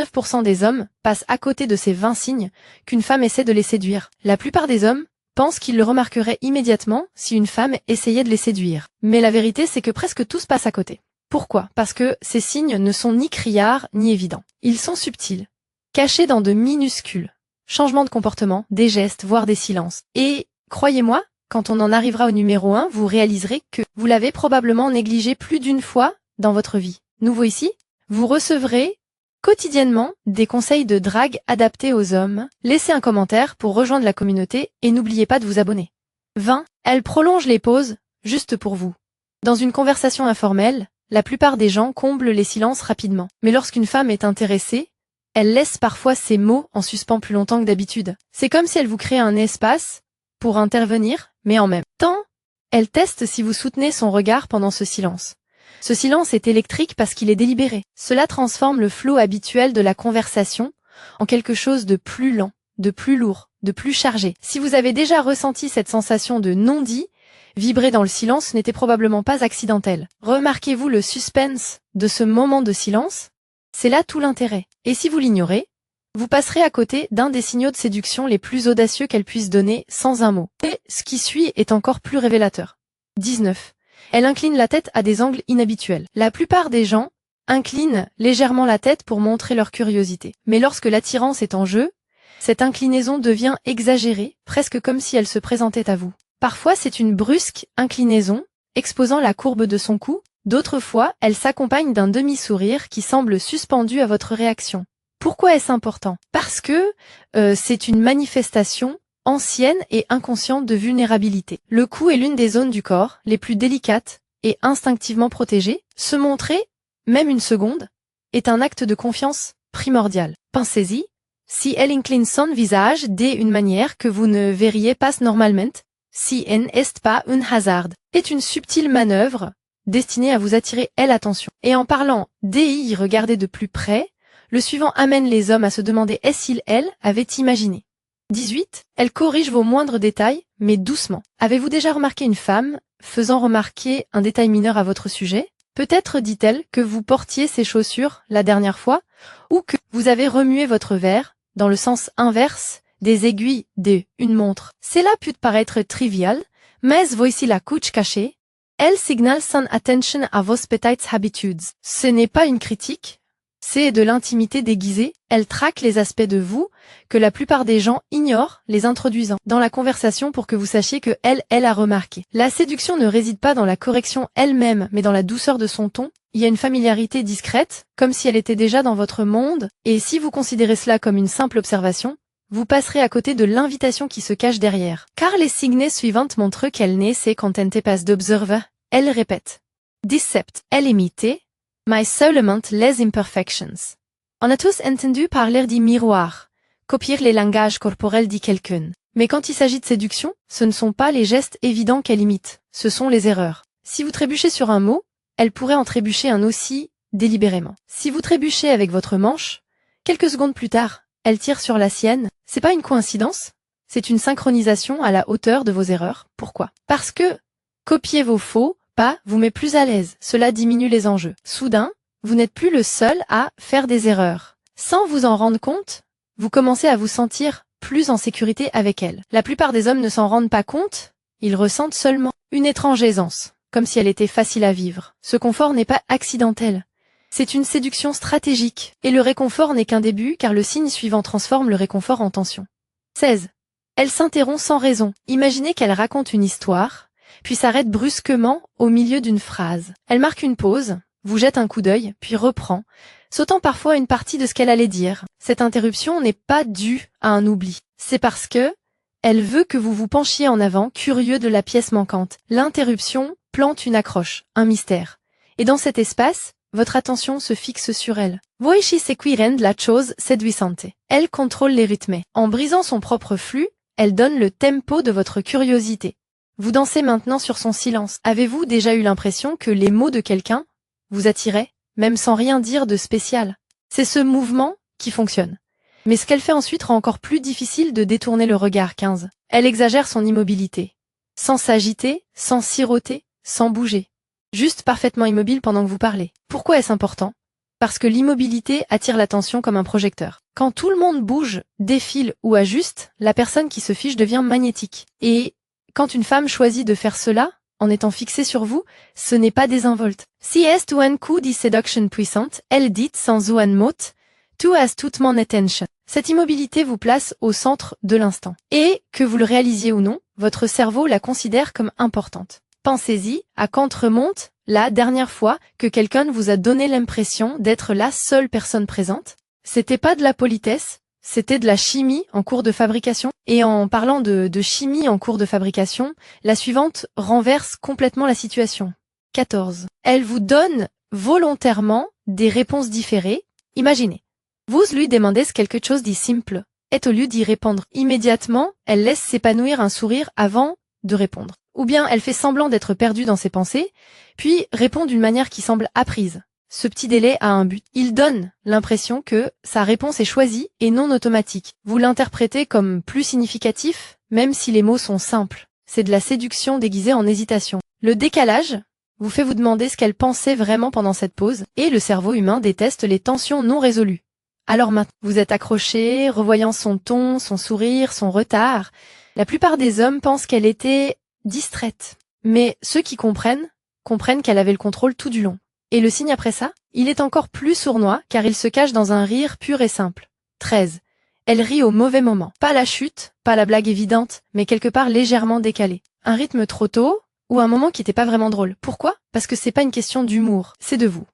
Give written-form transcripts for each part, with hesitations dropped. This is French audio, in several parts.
9% des hommes passent à côté de ces 20 signes qu'une femme essaie de les séduire. La plupart des hommes pensent qu'ils le remarqueraient immédiatement si une femme essayait de les séduire. Mais la vérité, c'est que presque tous passent à côté. Pourquoi? Parce que ces signes ne sont ni criards ni évidents. Ils sont subtils, cachés dans de minuscules changements de comportement, des gestes, voire des silences. Et, croyez-moi, quand on en arrivera au numéro 1, vous réaliserez que vous l'avez probablement négligé plus d'une fois dans votre vie. Nouveau ici, vous recevrez quotidiennement des conseils de drague adaptés aux hommes. Laissez un commentaire pour rejoindre la communauté et n'oubliez pas de vous abonner. 20. Elle prolonge les pauses, juste pour vous. Dans une conversation informelle, la plupart des gens comblent les silences rapidement. Mais lorsqu'une femme est intéressée, elle laisse parfois ses mots en suspens plus longtemps que d'habitude. C'est comme si elle vous crée un espace pour intervenir, mais en même temps, elle teste si vous soutenez son regard pendant ce silence. Ce silence est électrique parce qu'il est délibéré. Cela transforme le flot habituel de la conversation en quelque chose de plus lent, de plus lourd, de plus chargé. Si vous avez déjà ressenti cette sensation de non-dit, vibrer dans le silence n'était probablement pas accidentel. Remarquez-vous le suspense de ce moment de silence? C'est là tout l'intérêt. Et si vous l'ignorez, vous passerez à côté d'un des signaux de séduction les plus audacieux qu'elle puisse donner sans un mot. Et ce qui suit est encore plus révélateur. 19. Elle incline la tête à des angles inhabituels. La plupart des gens inclinent légèrement la tête pour montrer leur curiosité. Mais lorsque l'attirance est en jeu, cette inclinaison devient exagérée, presque comme si elle se présentait à vous. Parfois, c'est une brusque inclinaison, exposant la courbe de son cou. D'autres fois, elle s'accompagne d'un demi-sourire qui semble suspendu à votre réaction. Pourquoi est-ce important? Parce que c'est une manifestation ancienne et inconsciente de vulnérabilité. Le cou est l'une des zones du corps les plus délicates et instinctivement protégées. Se montrer, même une seconde, est un acte de confiance primordial. Pensez-y, si elle incline son visage d'une manière que vous ne verriez pas normalement, si en est pas un hasard, est une subtile manœuvre destinée à vous attirer l'attention. Et en parlant d'y regarder de plus près, le suivant amène les hommes à se demander est-ce elle avait imaginé. 18. Elle corrige vos moindres détails, mais doucement. Avez-vous déjà remarqué une femme faisant remarquer un détail mineur à votre sujet? Peut-être dit-elle que vous portiez ces chaussures la dernière fois, ou que vous avez remué votre verre dans le sens inverse des aiguilles d'une montre. Cela peut paraître trivial, mais voici la couche cachée. Elle signale son attention à vos petites habitudes. Ce n'est pas une critique, c'est de l'intimité déguisée. Elle traque les aspects de vous que la plupart des gens ignorent, les introduisant dans la conversation pour que vous sachiez que elle a remarqué. La séduction ne réside pas dans la correction elle-même, mais dans la douceur de son ton. Il y a une familiarité discrète, comme si elle était déjà dans votre monde, et si vous considérez cela comme une simple observation, vous passerez à côté de l'invitation qui se cache derrière. Car les signes suivantes montrent qu'elle ne se contente pas d'observer, elle répète. 17. Elle imitait, mais seulement les imperfections. On a tous entendu parler du miroir, copier les langages corporels dit quelqu'un. Mais quand il s'agit de séduction, ce ne sont pas les gestes évidents qu'elle imite, ce sont les erreurs. Si vous trébuchez sur un mot, elle pourrait en trébucher un aussi délibérément. Si vous trébuchez avec votre manche, quelques secondes plus tard, elle tire sur la sienne. C'est pas une coïncidence, c'est une synchronisation à la hauteur de vos erreurs. Pourquoi? Parce que copier vos faux pas vous met plus à l'aise, cela diminue les enjeux. Soudain, vous n'êtes plus le seul à faire des erreurs. Sans vous en rendre compte, vous commencez à vous sentir plus en sécurité avec elle. La plupart des hommes ne s'en rendent pas compte, ils ressentent seulement une étrange aisance, comme si elle était facile à vivre. Ce confort n'est pas accidentel. C'est une séduction stratégique, et le réconfort n'est qu'un début car le signe suivant transforme le réconfort en tension. 16. Elle s'interrompt sans raison. Imaginez qu'elle raconte une histoire, puis s'arrête brusquement au milieu d'une phrase. Elle marque une pause, vous jette un coup d'œil, puis reprend, sautant parfois une partie de ce qu'elle allait dire. Cette interruption n'est pas due à un oubli. C'est parce que elle veut que vous vous penchiez en avant, curieux de la pièce manquante. L'interruption plante une accroche, un mystère. Et dans cet espace, votre attention se fixe sur elle. Voici ce qui rend la chose séduisante. Elle contrôle les rythmes. En brisant son propre flux, elle donne le tempo de votre curiosité. Vous dansez maintenant sur son silence. Avez-vous déjà eu l'impression que les mots de quelqu'un vous attiraient, même sans rien dire de spécial? C'est ce mouvement qui fonctionne. Mais ce qu'elle fait ensuite rend encore plus difficile de détourner le regard. 15. Elle exagère son immobilité. Sans s'agiter, sans siroter, sans bouger. Juste parfaitement immobile pendant que vous parlez. Pourquoi est-ce important? Parce que l'immobilité attire l'attention comme un projecteur. Quand tout le monde bouge, défile ou ajuste, la personne qui se fiche devient magnétique. Et quand une femme choisit de faire cela, en étant fixée sur vous, ce n'est pas désinvolte. Si est un coup de séduction puissante, elle dit sans un mot, tout as toute mon attention. Cette immobilité vous place au centre de l'instant. Et, que vous le réalisiez ou non, votre cerveau la considère comme importante. Pensez-y, à quand remonte la dernière fois que quelqu'un vous a donné l'impression d'être la seule personne présente? C'était pas de la politesse, c'était de la chimie en cours de fabrication. Et en parlant de chimie en cours de fabrication, la suivante renverse complètement la situation. 14. Elle vous donne volontairement des réponses différées. Imaginez. Vous lui demandez quelque chose de simple, et au lieu d'y répondre immédiatement, elle laisse s'épanouir un sourire avant de répondre. Ou bien elle fait semblant d'être perdue dans ses pensées, puis répond d'une manière qui semble apprise. Ce petit délai a un but. Il donne l'impression que sa réponse est choisie et non automatique. Vous l'interprétez comme plus significatif, même si les mots sont simples. C'est de la séduction déguisée en hésitation. Le décalage vous fait vous demander ce qu'elle pensait vraiment pendant cette pause, et le cerveau humain déteste les tensions non résolues. Alors maintenant, vous êtes accroché, revoyant son ton, son sourire, son retard. La plupart des hommes pensent qu'elle était distraite. Mais ceux qui comprennent qu'elle avait le contrôle tout du long. Et le signe après ça, il est encore plus sournois car il se cache dans un rire pur et simple. 13. Elle rit au mauvais moment. Pas la chute, pas la blague évidente, mais quelque part légèrement décalée. Un rythme trop tôt ou un moment qui n'était pas vraiment drôle. Pourquoi? Parce que c'est pas une question d'humour, c'est de vous.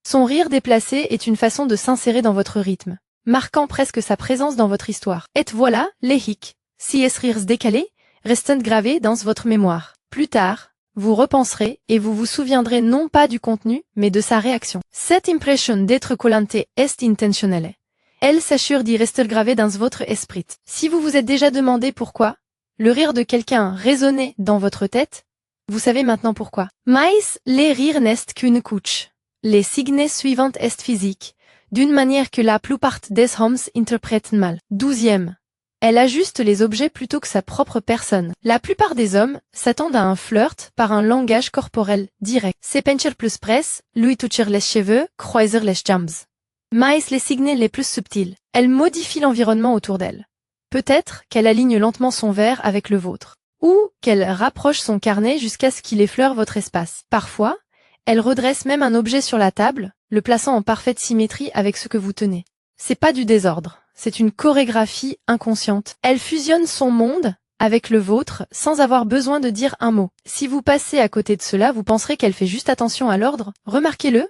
Son rire déplacé est une façon de s'insérer dans votre rythme, marquant presque sa présence dans votre histoire. Et voilà, les hicks. Si es rires décalés, restent gravés dans votre mémoire. Plus tard, vous repenserez et vous vous souviendrez non pas du contenu, mais de sa réaction. Cette impression d'être collante est intentionnelle. Elle s'assure d'y rester gravée dans votre esprit. Si vous vous êtes déjà demandé pourquoi le rire de quelqu'un résonnait dans votre tête, vous savez maintenant pourquoi. Mais les rires n'est qu'une couche. Les signes suivants est physique, d'une manière que la plupart des hommes interprètent mal. 12e. Elle ajuste les objets plutôt que sa propre personne. La plupart des hommes s'attendent à un flirt par un langage corporel direct. C'est pincher plus presse, lui toucher les cheveux, croiser les jambes. Mais les signes les plus subtils. Elle modifie l'environnement autour d'elle. Peut-être qu'elle aligne lentement son verre avec le vôtre. Ou qu'elle rapproche son carnet jusqu'à ce qu'il effleure votre espace. Parfois, elle redresse même un objet sur la table, le plaçant en parfaite symétrie avec ce que vous tenez. C'est pas du désordre. C'est une chorégraphie inconsciente. Elle fusionne son monde avec le vôtre sans avoir besoin de dire un mot. Si vous passez à côté de cela, vous penserez qu'elle fait juste attention à l'ordre. Remarquez-le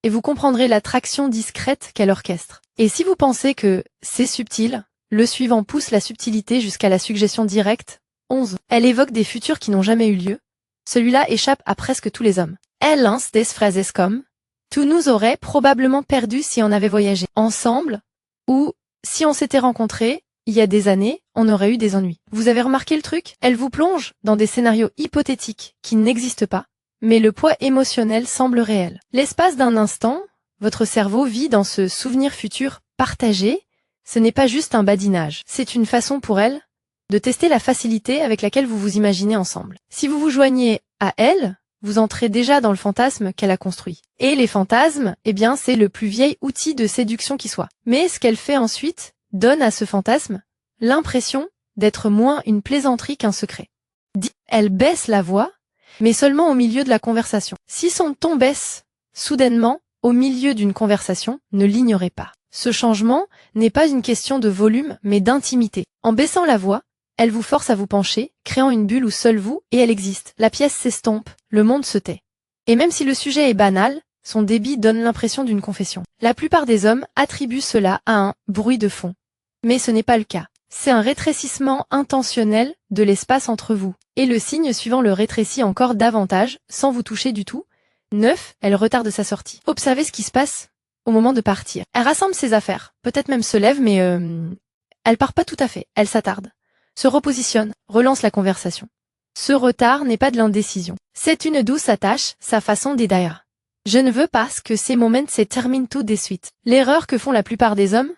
et vous comprendrez l'attraction discrète qu'elle orchestre. Et si vous pensez que c'est subtil, le suivant pousse la subtilité jusqu'à la suggestion directe. 11. Elle évoque des futurs qui n'ont jamais eu lieu. Celui-là échappe à presque tous les hommes. Elle lance des phrases comme « Tout nous aurait probablement perdu si on avait voyagé ensemble » ou si on s'était rencontrés, il y a des années, on aurait eu des ennuis. Vous avez remarqué le truc? Elle vous plonge dans des scénarios hypothétiques qui n'existent pas, mais le poids émotionnel semble réel. L'espace d'un instant, votre cerveau vit dans ce souvenir futur partagé. Ce n'est pas juste un badinage. C'est une façon pour elle de tester la facilité avec laquelle vous vous imaginez ensemble. Si vous vous joignez à elle, vous entrez déjà dans le fantasme qu'elle a construit. Et les fantasmes, eh bien, c'est le plus vieil outil de séduction qui soit. Mais ce qu'elle fait ensuite donne à ce fantasme l'impression d'être moins une plaisanterie qu'un secret. Elle baisse la voix, mais seulement au milieu de la conversation. Si son ton baisse soudainement au milieu d'une conversation, ne l'ignorez pas. Ce changement n'est pas une question de volume, mais d'intimité. En baissant la voix, elle vous force à vous pencher, créant une bulle où seul vous et elle existe. La pièce s'estompe, le monde se tait. Et même si le sujet est banal, son débit donne l'impression d'une confession. La plupart des hommes attribuent cela à un bruit de fond. Mais ce n'est pas le cas. C'est un rétrécissement intentionnel de l'espace entre vous. Et le signe suivant le rétrécit encore davantage, sans vous toucher du tout. 9. Elle retarde sa sortie. Observez ce qui se passe au moment de partir. Elle rassemble ses affaires, peut-être même se lève, mais elle part pas tout à fait. Elle s'attarde, se repositionne, relance la conversation. Ce retard n'est pas de l'indécision. C'est une douce attache, sa façon d'aider. Je ne veux pas que ces moments se terminent tout de suite. L'erreur que font la plupart des hommes,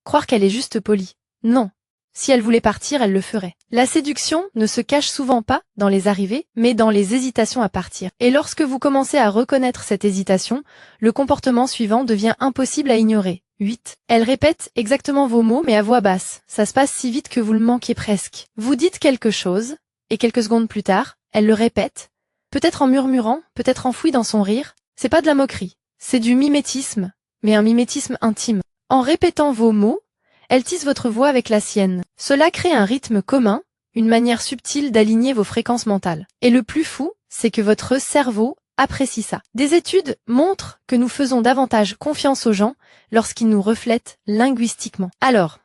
croire qu'elle est juste polie. Non. Si elle voulait partir, elle le ferait. La séduction ne se cache souvent pas dans les arrivées, mais dans les hésitations à partir. Et lorsque vous commencez à reconnaître cette hésitation, le comportement suivant devient impossible à ignorer. 8. Elle répète exactement vos mots, mais à voix basse. Ça se passe si vite que vous le manquez presque. Vous dites quelque chose, et quelques secondes plus tard, elle le répète, peut-être en murmurant, peut-être enfoui dans son rire. C'est pas de la moquerie, c'est du mimétisme, mais un mimétisme intime. En répétant vos mots, elle tisse votre voix avec la sienne. Cela crée un rythme commun, une manière subtile d'aligner vos fréquences mentales. Et le plus fou, c'est que votre cerveau apprécie ça. Des études montrent que nous faisons davantage confiance aux gens lorsqu'ils nous reflètent linguistiquement. Alors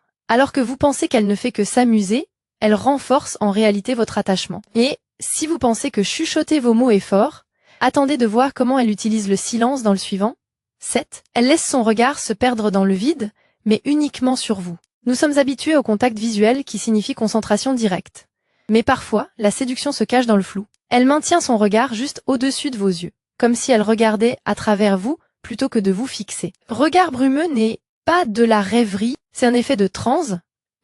que vous pensez qu'elle ne fait que s'amuser, elle renforce en réalité votre attachement. Et si vous pensez que chuchoter vos mots est fort, attendez de voir comment elle utilise le silence dans le suivant. 7. Elle laisse son regard se perdre dans le vide, mais uniquement sur vous. Nous sommes habitués au contact visuel qui signifie concentration directe. Mais parfois, la séduction se cache dans le flou. Elle maintient son regard juste au-dessus de vos yeux, comme si elle regardait à travers vous plutôt que de vous fixer. Regard brumeux n'est pas de la rêverie, c'est un effet de transe,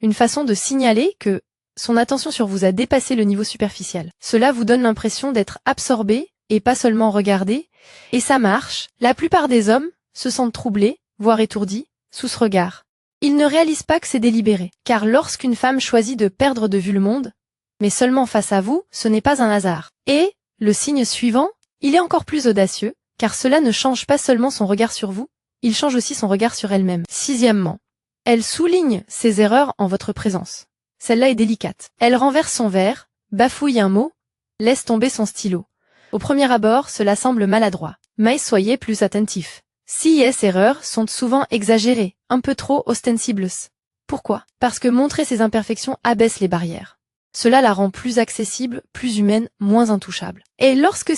une façon de signaler que son attention sur vous a dépassé le niveau superficiel. Cela vous donne l'impression d'être absorbé et pas seulement regardé, et ça marche. La plupart des hommes se sentent troublés, voire étourdis, sous ce regard. Ils ne réalisent pas que c'est délibéré, car lorsqu'une femme choisit de perdre de vue le monde, mais seulement face à vous, ce n'est pas un hasard. Et, le signe suivant, il est encore plus audacieux, car cela ne change pas seulement son regard sur vous, il change aussi son regard sur elle-même. Sixièmement, elle souligne ses erreurs en votre présence. Celle-là est délicate. Elle renverse son verre, bafouille un mot, laisse tomber son stylo. Au premier abord, cela semble maladroit, mais soyez plus attentifs. Ces erreurs sont souvent exagérées, un peu trop ostensibles. Pourquoi? Parce que montrer ses imperfections abaisse les barrières. Cela la rend plus accessible, plus humaine, moins intouchable. Et lorsque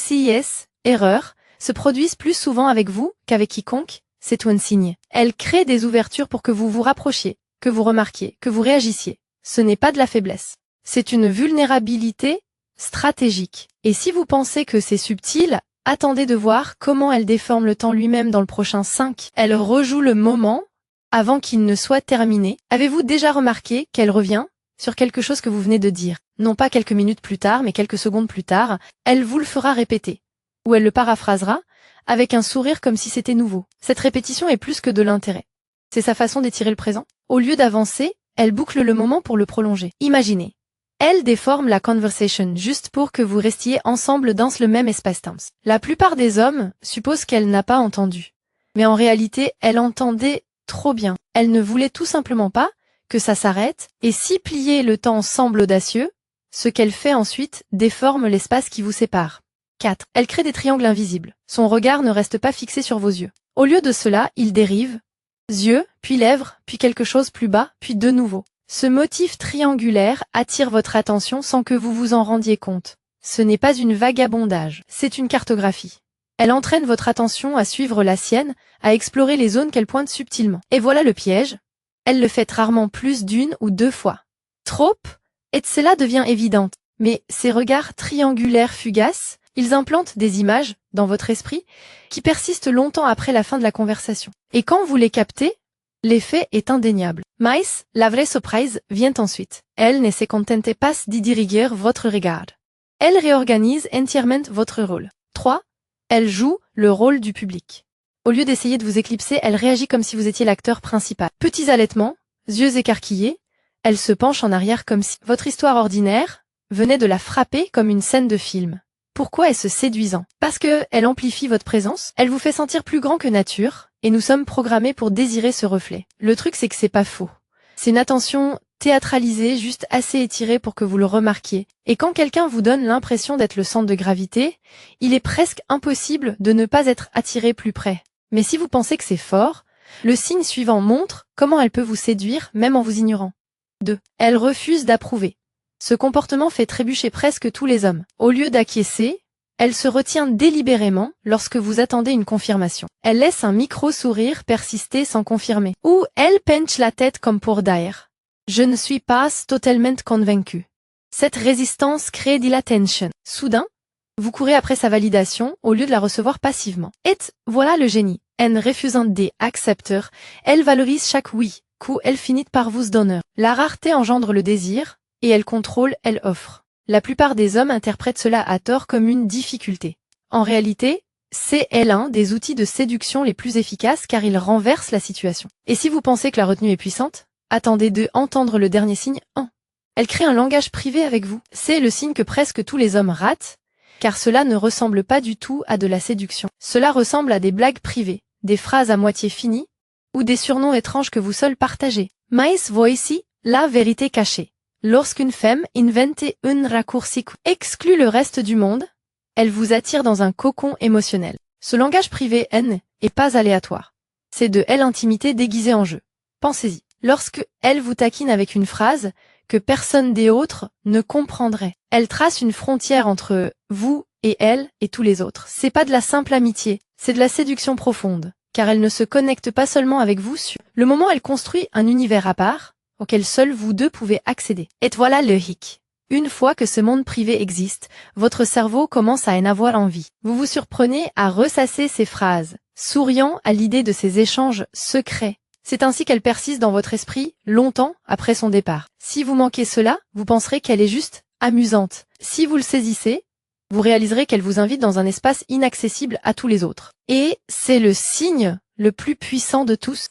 erreurs, se produisent plus souvent avec vous qu'avec quiconque, c'est tout un signe. Elle crée des ouvertures pour que vous vous rapprochiez, que vous remarquiez, que vous réagissiez. Ce n'est pas de la faiblesse. C'est une vulnérabilité stratégique. Et si vous pensez que c'est subtil, attendez de voir comment elle déforme le temps lui-même dans le prochain 5. Elle rejoue le moment avant qu'il ne soit terminé. Avez-vous déjà remarqué qu'elle revient sur quelque chose que vous venez de dire? Non pas quelques minutes plus tard, mais quelques secondes plus tard, elle vous le fera répéter. Ou elle le paraphrasera, avec un sourire comme si c'était nouveau. Cette répétition est plus que de l'intérêt. C'est sa façon d'étirer le présent. Au lieu d'avancer, elle boucle le moment pour le prolonger. Imaginez. Elle déforme la conversation juste pour que vous restiez ensemble dans le même espace-temps. La plupart des hommes supposent qu'elle n'a pas entendu. Mais en réalité, elle entendait trop bien. Elle ne voulait tout simplement pas que ça s'arrête, et si plier le temps semble audacieux, ce qu'elle fait ensuite déforme l'espace qui vous sépare. 4. Elle crée des triangles invisibles. Son regard ne reste pas fixé sur vos yeux. Au lieu de cela, il dérive, yeux, puis lèvres, puis quelque chose plus bas, puis de nouveau. Ce motif triangulaire attire votre attention sans que vous vous en rendiez compte. Ce n'est pas une vagabondage, c'est une cartographie. Elle entraîne votre attention à suivre la sienne, à explorer les zones qu'elle pointe subtilement. Et voilà le piège. Elle le fait rarement plus d'une ou deux fois. Trop, et cela devient évidente. Mais ces regards triangulaires fugaces, ils implantent des images, dans votre esprit, qui persistent longtemps après la fin de la conversation. Et quand vous les captez, l'effet est indéniable. Mais la vraie surprise vient ensuite. Elle ne se contente pas d'y diriger votre regard. Elle réorganise entièrement votre rôle. 3. Elle joue le rôle du public. Au lieu d'essayer de vous éclipser, elle réagit comme si vous étiez l'acteur principal. Petits allaitements, yeux écarquillés, elle se penche en arrière comme si votre histoire ordinaire venait de la frapper comme une scène de film. Pourquoi est-ce séduisant? Parce que elle amplifie votre présence, elle vous fait sentir plus grand que nature, et nous sommes programmés pour désirer ce reflet. Le truc, c'est que c'est pas faux. C'est une attention théâtralisée, juste assez étirée pour que vous le remarquiez. Et quand quelqu'un vous donne l'impression d'être le centre de gravité, il est presque impossible de ne pas être attiré plus près. Mais si vous pensez que c'est fort, le signe suivant montre comment elle peut vous séduire même en vous ignorant. 2. Elle refuse d'approuver. Ce comportement fait trébucher presque tous les hommes. Au lieu d'acquiescer, elle se retient délibérément lorsque vous attendez une confirmation. Elle laisse un micro-sourire persister sans confirmer. Ou elle penche la tête comme pour dire « Je ne suis pas totalement convaincu ». Cette résistance crée de la tension. Soudain, vous courez après sa validation au lieu de la recevoir passivement. Et voilà le génie. En refusant des accepteurs, elle valorise chaque oui, coup elle finit par vous donner. La rareté engendre le désir, et elle contrôle, elle offre. La plupart des hommes interprètent cela à tort comme une difficulté. En réalité, c'est l'un des outils de séduction les plus efficaces car il renverse la situation. Et si vous pensez que la retenue est puissante, attendez de entendre le dernier signe 1. Elle crée un langage privé avec vous. C'est le signe que presque tous les hommes ratent, car cela ne ressemble pas du tout à de la séduction. Cela ressemble à des blagues privées, des phrases à moitié finies, ou des surnoms étranges que vous seuls partagez. Mais voici la vérité cachée. Lorsqu'une femme invente un raccourci exclut le reste du monde, elle vous attire dans un cocon émotionnel. Ce langage privé N est pas aléatoire. C'est de l'intimité déguisée en jeu. Pensez-y. Lorsque elle vous taquine avec une phrase que personne des autres ne comprendrait, elle trace une frontière entre vous et elle et tous les autres. C'est pas de la simple amitié, c'est de la séduction profonde, car elle ne se connecte pas seulement avec vous sur le moment, elle construit un univers à part, auquel seuls vous deux pouvez accéder. Et voilà le hic. Une fois que ce monde privé existe, votre cerveau commence à en avoir envie. Vous vous surprenez à ressasser ces phrases, souriant à l'idée de ces échanges secrets. C'est ainsi qu'elle persiste dans votre esprit longtemps après son départ. Si vous manquez cela, vous penserez qu'elle est juste amusante. Si vous le saisissez, vous réaliserez qu'elle vous invite dans un espace inaccessible à tous les autres. Et c'est le signe le plus puissant de tous.